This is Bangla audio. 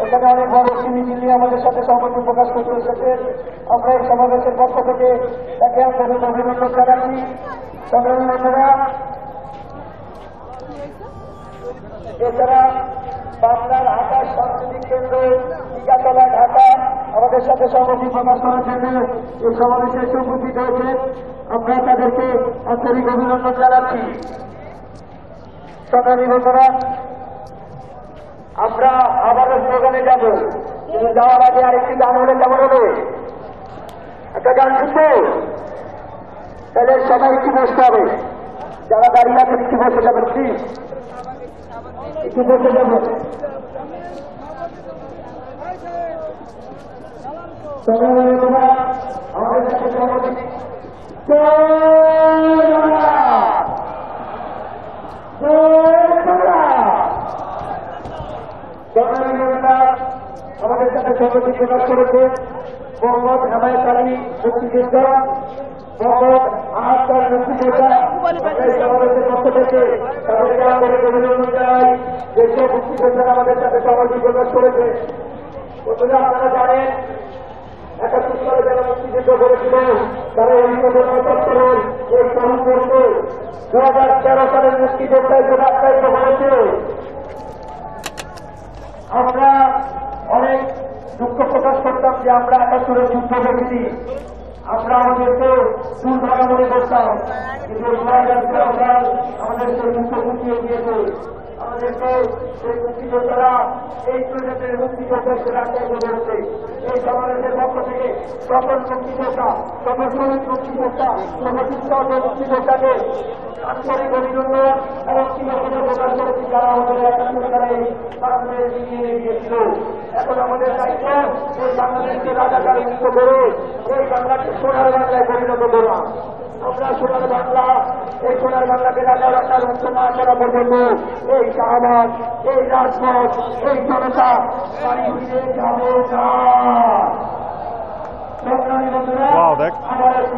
এখানে অনেক বড় সিমিটি নিয়ে আমাদের সাথে সহমতি প্রকাশ করতে এসেছে। আমরা এই সমাবেশের পক্ষ থেকে তাকে আন্তরিক অভিনন্দন জানাচ্ছি। সংগ্রামী বন্ধুরা, এছাড়া বাংলার আকাশ সাংস্কৃতিক কেন্দ্র টিকাতলা ঢাকা আমাদের সাথে সহমতি প্রকাশ করার জন্য এই সমাবেশে উপস্থিত হয়েছে। আমরা তাদেরকে আন্তরিক অভিনন্দন জানাচ্ছি। সংগ্রামী বন্ধুরা, আমরা আবারও স্লোগানে যাব, কিন্তু যাওয়ার আগে আরেকটি গান হলে কেমন হবে? একটা গান শুনবো? তাহলে সবাই একটু বসতে হবে। যারা দাঁড়িয়ে আছেন একটু বসে যাবেন, প্লিজ একটু বসে যাবেন। আমাদের সাথে সহমতি আমাদের সাথে সহমতি প্রকাশ করেছে মোহাম্মদ হেমায়েত আলী মুক্তিযোদ্ধা, মোহাম্মদ আহসান মুক্তিযোদ্ধা। সমাবেশের পক্ষ থেকে তাদেরকে আমাদের অভিনন্দন জানাই। যেসব মুক্তিযোদ্ধারা আমাদের সাথে সহমতি প্রকাশ করেছে, প্রথমে আপনারা জানেন ৭১ সালে যারা মুক্তিযুদ্ধ করেছিল তারা এই করেন এই স্মরণ করতে ২০১৩ সালের মুক্তিযোদ্ধায় যে রাস্তায়িত হয়েছে। আমরা অনেক দুঃখ প্রকাশ করতাম যে আমরা ৭১ যুদ্ধ করেছি, আমরা আমাদেরকে দুর্ভাগা মনে করতাম, কিন্তু ২০১৩ সাল আমাদের সেই দুঃখ মুক্তিয়ে দিয়েছে। আমাদেরকে সেই মুক্তিযোদ্ধারা এই প্রজাতির মুক্তিযোদ্ধাকে রাস্তায় করেছে। এই সমাবেশের পক্ষ থেকে সকল মুক্তিযোদ্ধা, সকল শহীদ মুক্তিযোদ্ধা, সকল মুক্তিযোদ্ধাকে আন্তরিক অভিনন্দন এবং কৃতজ্ঞতা প্রকাশ করেছি যারা আমাদের ৭১ সালে বাংলাদেশ এগিয়ে গিয়েছিল। এখন আমাদের দায়িত্ব এই বাংলাদেশকে রাজাকার মুক্ত করে এই বাংলাকে সোনার বাংলায় পরিণত করা। আমরা সোনার বাংলা, এই সোনার বাংলাকে রাজাকার মুক্ত না করা পর্যন্ত এই শাহবাগ, এই রাজপথ, এই জনতা বাড়ি ফিরে যাবে না। সংগ্রামী বন্ধুরা, আবার একটি